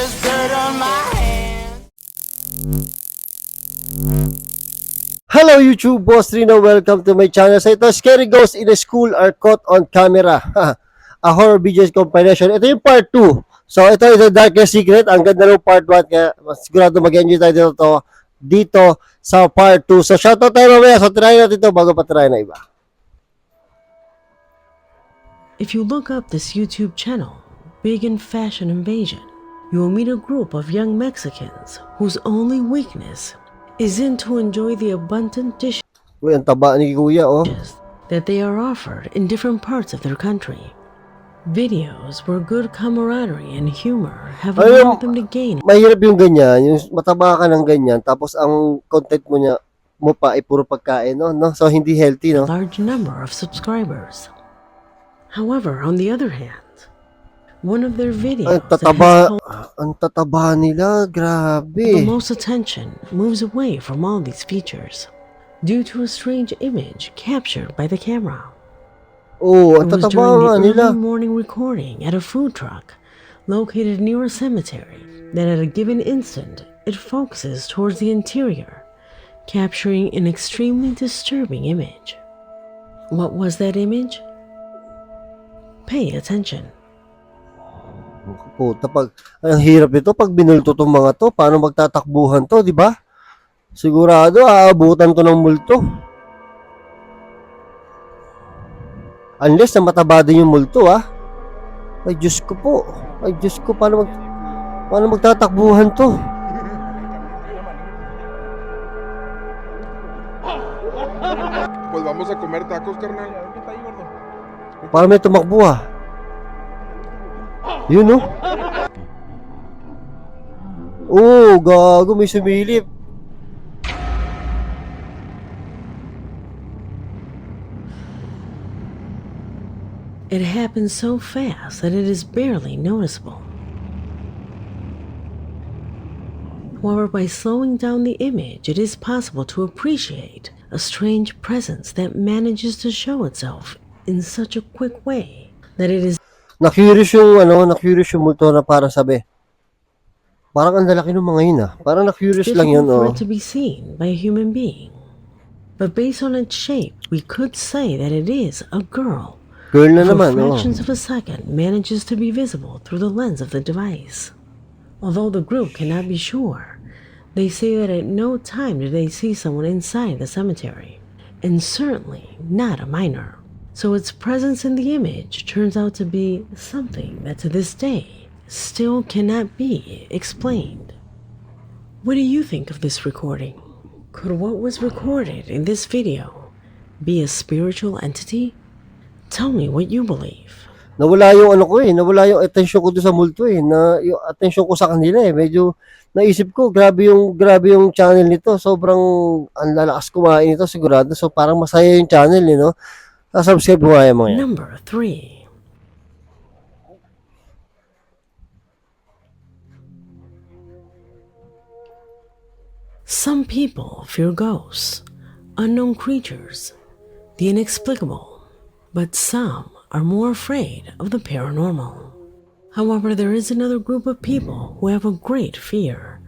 there's dirt on my hands. Hello YouTube, Boss Rino. Welcome to my channel. So ito, scary ghosts in a school are caught on camera. A horror videos compilation. Ito yung part 2. So ito is the darkest secret. Ang ganda ng part 1. Kaya sigurado mag-enjoy tayo dito sa part 2. So shoutout tayo mamaya. So try natin ito bago pa try na iba. If you look up this YouTube channel, Big in Fashion Invasion, you will meet a group of young Mexicans whose only weakness is in to enjoy the abundant dishes Uy, ang taba ni Kuya, oh. that they are offered in different parts of their country. Videos where good camaraderie and humor have allowed them to gain Mahirap yung ganyan, yung mataba ka ng ganyan, tapos ang content mo pa ay puro pagkain, no? So hindi healthy, no? a large number of subscribers. However, on the other hand, one of their videos that has Ang tataba nila, the grabe. most attention moves away from all these features due to a strange image captured by the camera. Oh, ang It was tataba during nga the nila. early morning recording at a food truck located near a cemetery that at a given instant it focuses towards the interior, capturing an extremely disturbing image. What was that image? Pay attention. Puta, ang hirap nito pag binulto tong mga to. Paano magtatakbuhan to, di ba? Sigurado, aabutan to ng multo. Unless na mataba din yung multo, ah. Ay, Diyos ko po. Ay, Diyos ko, paano magtatakbuhan to? Pues vamos a comer tacos, carnal. Paano may tumakbo, ah? Yun, no? Oh, gago, may sumilip. It happens so fast that it is barely noticeable. However, by slowing down the image, it is possible to appreciate a strange presence that manages to show itself in such a quick way that it is Na-curious yung multo na parang sabi. Parang ang lalaki ng mga yun, ah. Parang na-curious lang yun, difficult for oh. it to be seen by a human being. But based on its shape, we could say that it is a girl. Girl na For naman, oh. fractions of a second manages to be visible through the lens of the device. Although the group cannot be sure, they say that at no time did they see someone inside the cemetery, and certainly not a minor. So its presence in the image turns out to be something that to this day still cannot be explained. What do you think of this recording? Could what was recorded in this video be a spiritual entity? Tell me what you believe. Nawala yung attention ko doon sa multo, eh. Yung attention ko sa kanila, eh. Medyo naisip ko, grabe yung channel nito. Sobrang ang lalakas kumain nito, sigurado. So parang masaya yung channel, eh, no? Subscribe mo nga yung mga yan. Number 3. Some people fear ghosts, unknown creatures, the inexplicable, but some are more afraid of the paranormal. However, there is another group of people who have a great fear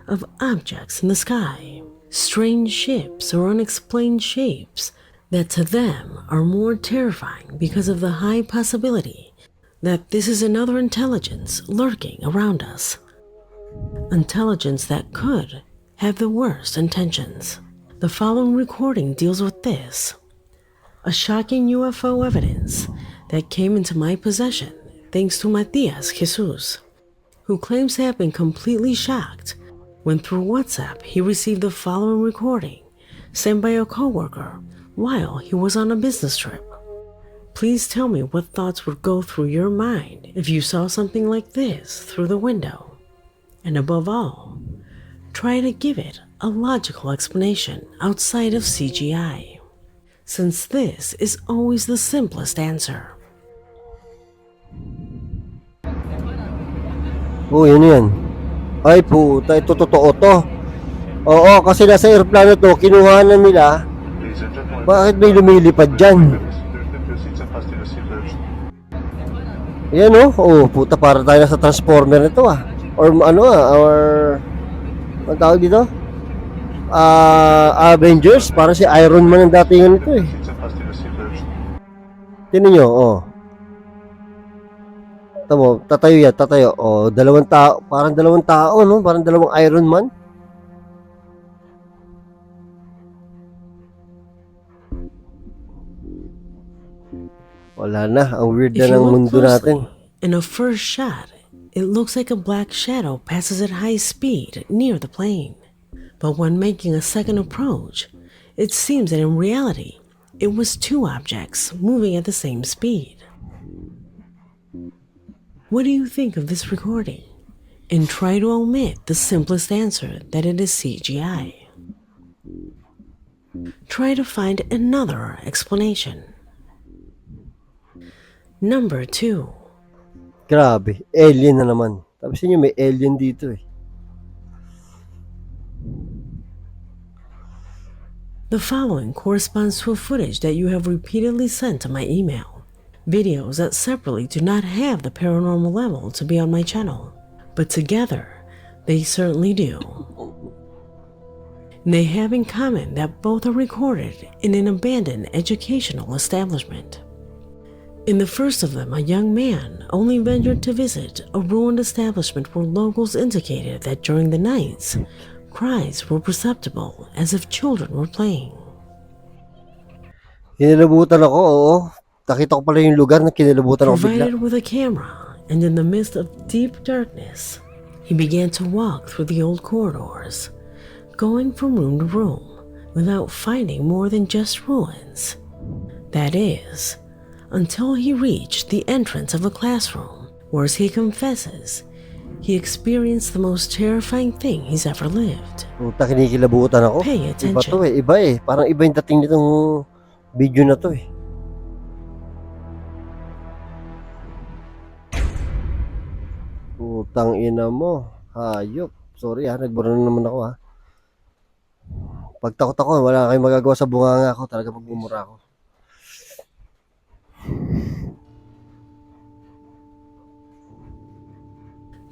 of objects in the sky, strange ships or unexplained shapes that to them are more terrifying because of the high possibility that this is another intelligence lurking around us. Intelligence that could have the worst intentions. The following recording deals with this. A shocking UFO evidence that came into my possession thanks to Matias Jesus, who claims to have been completely shocked when through WhatsApp he received the following recording sent by a coworker while he was on a business trip. Please tell me what thoughts would go through your mind if you saw something like this through the window. And above all, try to give it a logical explanation outside of CGI, since this is always the simplest answer. Oh, yan. Ay, puta, ito totoo to. Oo, kasi nasa aeroplano to, kinuha na nila. Bakit may lumilipad dyan? Ayan, oh. Oh, puta, para tayo sa transformer nito, ah. or ang tawag dito? Avengers, para si Iron Man ang datingan nito eh. Tingnan nyo, oh. Tamo, tatayo. Oh, dalawang tao, no? Parang dalawang Iron Man. Wala na, ang weird na If you ng look mundo natin. closely, in a first shot, it looks like a black shadow passes at high speed near the plane. But when making a second approach, it seems that in reality, it was two objects moving at the same speed. What do you think of this recording? And try to omit the simplest answer that it is CGI. Try to find another explanation. Number 2. Grabe, alien na naman. Tapos niyo may alien dito eh. The following corresponds to a footage that you have repeatedly sent to my email. Videos that separately do not have the paranormal level to be on my channel, but together, they certainly do. And they have in common that both are recorded in an abandoned educational establishment. In the first of them, a young man only ventured to visit a ruined establishment where locals indicated that during the nights, cries were perceptible as if children were playing. Kinilabutan ako, oo. Nakita ko pala yung lugar na kinilabutan ako bigla. Provided with a camera, and in the midst of deep darkness, he began to walk through the old corridors, going from room to room without finding more than just ruins. That is, until he reached the entrance of a classroom, where, as he confesses, he experienced the most terrifying thing he's ever lived. Puta, kinikilabutan ako. Pay attention. Iba to eh, iba eh. Parang iba yung dating nitong video na to eh. Putang ina mo. Hayop. Sorry ha, nagbura na naman ako ha. Pagtakot ako, wala kayong magagawa sa bunganga ako. Talaga magbumura ako.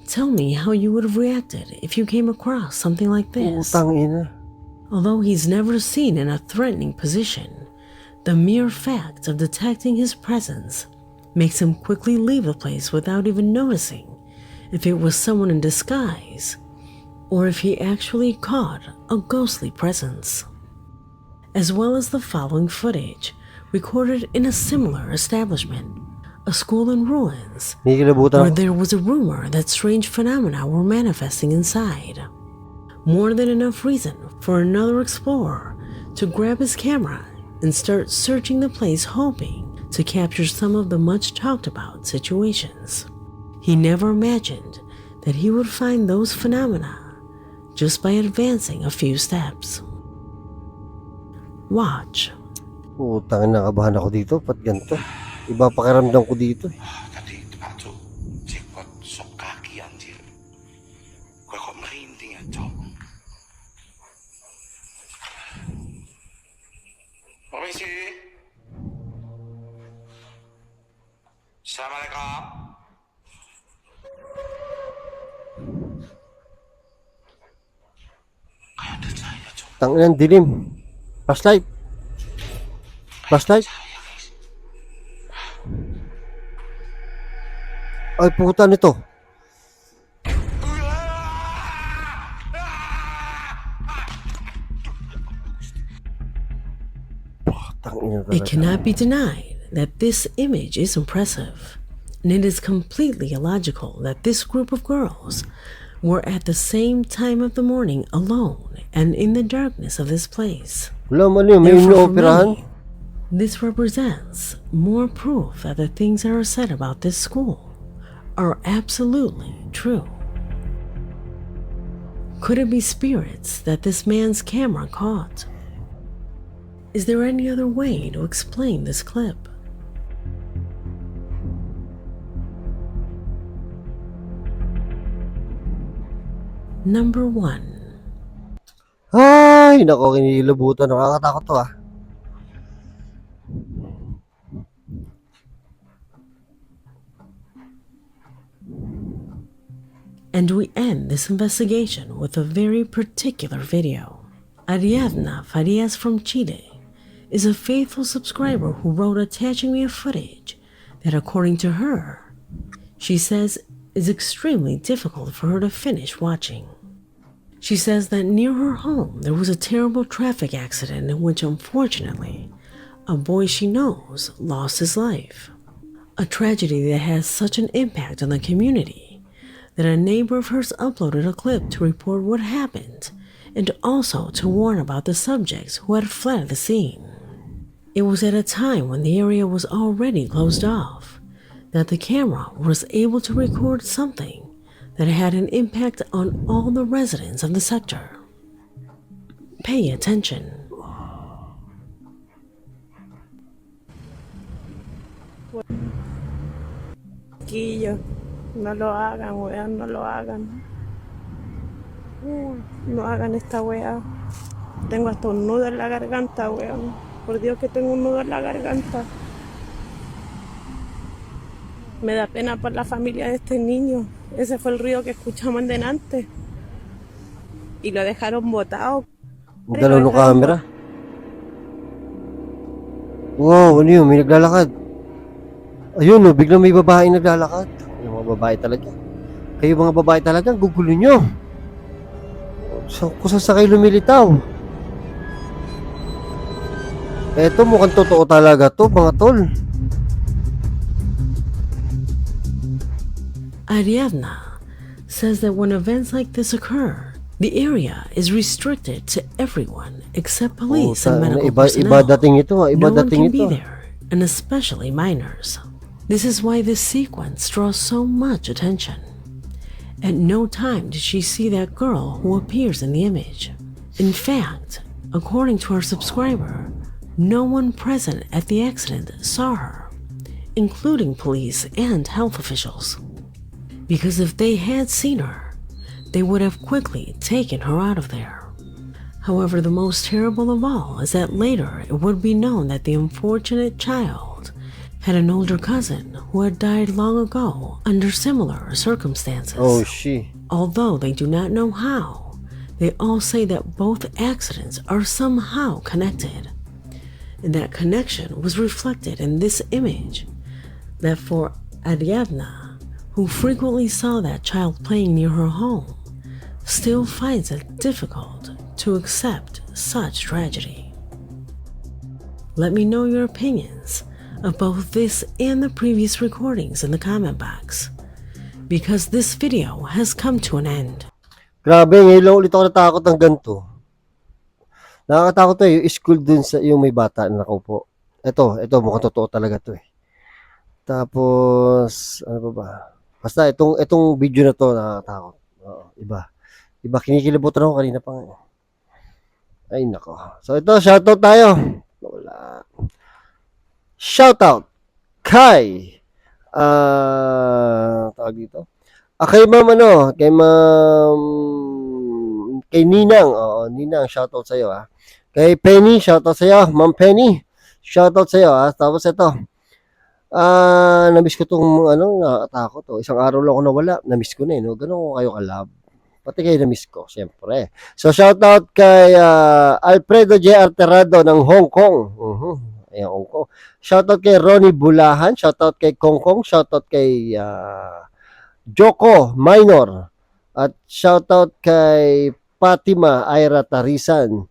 Tell me how you would have reacted if you came across something like this. Putang ina. Although he's never seen in a threatening position, the mere fact of detecting his presence makes him quickly leave the place without even noticing if it was someone in disguise or if he actually caught a ghostly presence. As well as the following footage recorded in a similar establishment, a school in ruins, Kinikilabutan where ako. there was a rumor that strange phenomena were manifesting inside. More than enough reason for another explorer to grab his camera and start searching the place, hoping to capture some of the much talked about situations. He never imagined that he would find those phenomena just by advancing a few steps. Watch. Putang ina, nakabahan ako dito. Pat ganito. Iba pakiramdam ko dito. tadi termasuk jackpot sok kaki anjir. Gue kok merinding ya, Cok. Permisi. Assalamualaikum. Kayak ada cahaya, Cok. Tanginan, dilim. Flashlight. Flashlight. Ay, puta nito. Tangina It talaga. cannot be denied that this image is impressive, and it is completely illogical that this group of girls were at the same time of the morning alone and in the darkness of this place. Wala man yun, may Therefore, for inooperahan. me, this represents more proof that the things that are said about this school are absolutely true. Could it be spirits that this man's camera caught? Is there any other way to explain this clip? Number 1. Ay, nako, kinikilabutan. Nakakatakot to ah. And we end this investigation with a very particular video. Ariadna Farias from Chile is a faithful subscriber who wrote attaching me a footage that, according to her, she says is extremely difficult for her to finish watching. She says that near her home there was a terrible traffic accident in which, unfortunately, a boy she knows lost his life. A tragedy that has such an impact on the community that a neighbor of hers uploaded a clip to report what happened and also to warn about the subjects who had fled the scene. It was at a time when the area was already closed off that the camera was able to record something that had an impact on all the residents of the sector. Pay attention. Chiquillos, no lo hagan, weón, no lo hagan. No hagan esta weá. Tengo hasta un nudo en la garganta, weón. Por Dios que tengo un nudo en la garganta. Me da pena por la familia de este niño. Ese fue el ruido que escuchamos en delante. Y lo dejaron botado. Dalaw ng camera. Wow, ano yun? May naglalakad. Ayun, no, biglang may babae naglalakad. Yung mga babae talaga. Kayo mga babae talaga, gugulo nyo. So, kung saan sa kayo lumilitaw? Eto, mukhang totoo talaga to, mga tol. Ariadna says that when events like this occur, the area is restricted to everyone except police and medical personnel. Iba dating ito, iba No one dating can be ito. there, and especially minors. This is why this sequence draws so much attention. At no time did she see that girl who appears in the image. In fact, according to our subscriber, no one present at the accident saw her, including police and health officials. Because if they had seen her, they would have quickly taken her out of there. However, the most terrible of all is that later it would be known that the unfortunate child had an older cousin who had died long ago under similar circumstances. Oh, she. Although they do not know how, they all say that both accidents are somehow connected. And that connection was reflected in this image, that for Ariadna, who frequently saw that child playing near her home, still finds it difficult to accept such tragedy. Let me know your opinions of both this and the previous recordings in the comment box, because this video has come to an end. Grabe, ngayon lang ulit ako natakot ng ganito. Nakakatakot to yung school dun sa yung may bata na nakaupo. Ito, mukhang totoo talaga to eh. Tapos, ano ba ba? Basta itong video na to nakakatakot. Oo, iba. Iba, kinikilabutan ako kanina pa nga. Ay, nako. So, ito, shoutout tayo. Wala. Shoutout kay tawag dito. Kay ma'am kay Ninang. Oo, Ninang, shoutout sa iyo. Kay Penny, shoutout sa iyo. Ma'am Penny, shoutout sa iyo. Tapos ito. Na-miss ko tong nakatakot to. Isang araw lang ako nawala. Na-miss ko na no. Ganun ko kayo kalab. Pati kayo na-miss ko, siyempre. So shoutout kay Alfredo J. Arterado ng Hong Kong. Ayan, Hong Kong. Shoutout kay Ronnie Bulahan, shoutout kay Kongkong, shoutout kay Joko Minor, at shoutout kay Fatima Ira Tarisan,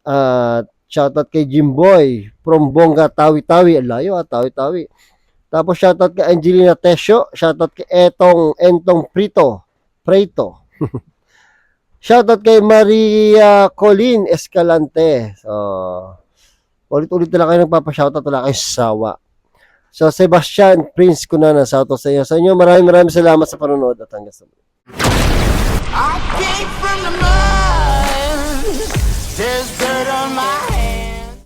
at shoutout kay Jimboy from Bonga Tawi-Tawi, layo Tawi-Tawi. Tapos shoutout kay Angelina Tesio, shoutout kay Entong Preto. Shoutout kay Maria Colin Escalante. So, ulit-ulit na lang kayo nagpapashoutout, wala kayo sawa. So, Sebastian Prince Cunana, shoutout sa inyo. Sa inyo, maraming salamat sa panonood at hanggang sa muli. I came from the mud. There's dirt on my hands.